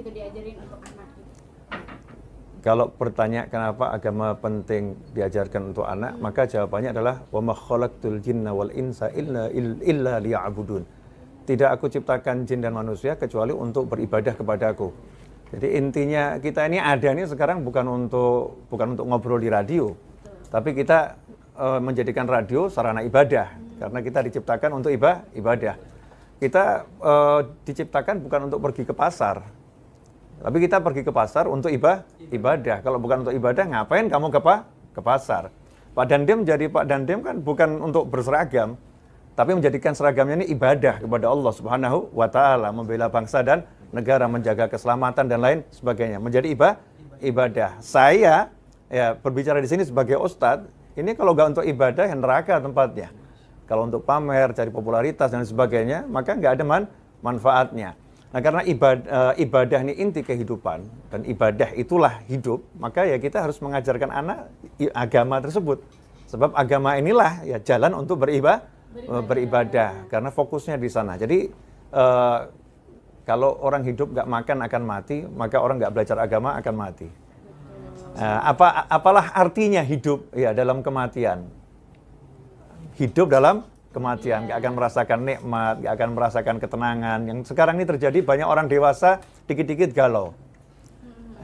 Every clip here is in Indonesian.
gitu diajarin untuk anak gitu? Kalau bertanya kenapa agama penting diajarkan untuk anak, maka jawabannya adalah wa ma khalaqtul jinna wal insa illa liya'budun. Tidak aku ciptakan jin dan manusia kecuali untuk beribadah kepadaku. Jadi intinya kita ini ada nih sekarang bukan untuk ngobrol di radio, tapi kita menjadikan radio sarana ibadah, karena kita diciptakan untuk ibadah. Kita diciptakan bukan untuk pergi ke pasar, tapi kita pergi ke pasar untuk ibadah. Kalau bukan untuk ibadah, ngapain kamu ke pasar? Pak Dandim jadi Pak Dandim kan bukan untuk berseragam, tapi menjadikan seragamnya ini ibadah kepada Allah Subhanahu wa Ta'ala, membela bangsa dan negara, menjaga keselamatan dan lain sebagainya. Menjadi ibadah. Saya ya berbicara di sini sebagai ustadz, ini kalau nggak untuk ibadah, ya neraka tempatnya. Kalau untuk pamer, cari popularitas dan sebagainya, maka nggak ada manfaatnya. Nah, karena ibadah ini inti kehidupan dan ibadah itulah hidup, maka ya kita harus mengajarkan anak agama tersebut. Sebab agama inilah ya jalan untuk beribadah, karena fokusnya di sana. Jadi kalau orang hidup nggak makan akan mati, maka orang nggak belajar agama akan mati. Apalah artinya hidup ya dalam kematian? Hidup dalam kematian, nggak akan merasakan nikmat, nggak akan merasakan ketenangan. Yang sekarang ini terjadi, banyak orang dewasa dikit-dikit galau.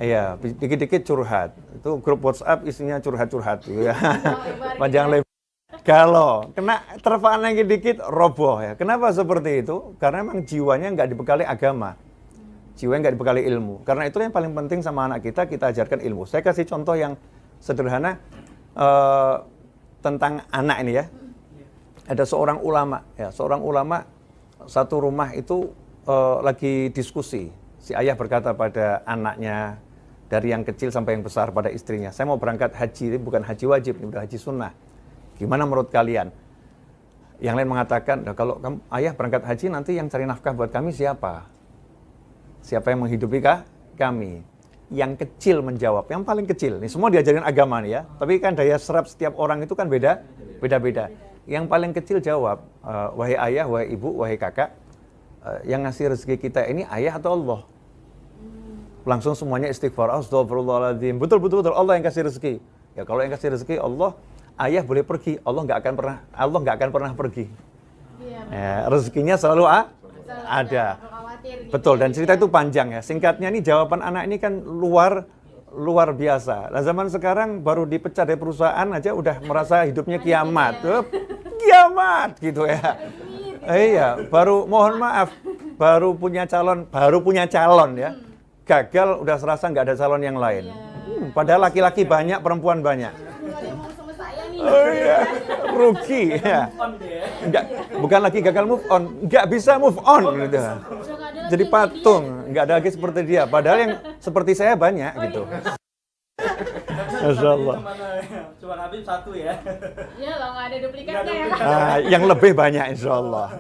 Iya, dikit-dikit curhat. Itu grup WhatsApp isinya curhat-curhat gitu ya. Panjang lebar. Galau, kena terpaan lagi dikit roboh ya. Kenapa seperti itu? Karena memang jiwanya nggak dibekali agama. Jiwanya nggak dibekali ilmu. Karena itu yang paling penting sama anak kita ajarkan ilmu. Saya kasih contoh yang sederhana tentang anak ini ya. Ada seorang ulama, satu rumah itu lagi diskusi. Si ayah berkata pada anaknya, dari yang kecil sampai yang besar, pada istrinya, saya mau berangkat haji, ini bukan haji wajib, ini udah haji sunnah. Gimana menurut kalian? Yang lain mengatakan, nah, kalau ayah berangkat haji nanti yang cari nafkah buat kami siapa? Siapa yang menghidupi kami? Yang kecil menjawab, yang paling kecil. Ini semua diajarin agama nih ya. Tapi kan daya serap setiap orang itu kan beda-beda. Yang paling kecil jawab, wahai ayah, wahai ibu, wahai kakak, yang ngasih rezeki kita ini ayah atau Allah? Langsung semuanya istighfar, astagfirullahaladzim. Betul, Allah yang kasih rezeki. Ya kalau yang kasih rezeki Allah, ayah boleh pergi, Allah nggak akan pernah pergi. Ya, rezekinya selalu ada. Betul, dan cerita itu panjang ya. Singkatnya nih, jawaban anak ini kan luar biasa. Nah, zaman sekarang baru dipecat dari perusahaan aja udah merasa hidupnya kiamat. Kiamat gitu ya. Iya, mohon maaf, baru punya calon ya. Gagal udah serasa nggak ada calon yang lain. Padahal laki-laki banyak, perempuan banyak. Oh iya, rugi ya. Enggak, bukan lagi gagal move on, nggak bisa move on gitu. Jadi patung, nggak ada lagi seperti dia. Padahal yang seperti saya banyak gitu. Masya Allah. Cuma Habib satu ya. Iya, nggak ada duplikatnya ya. Yang lebih banyak insya Allah.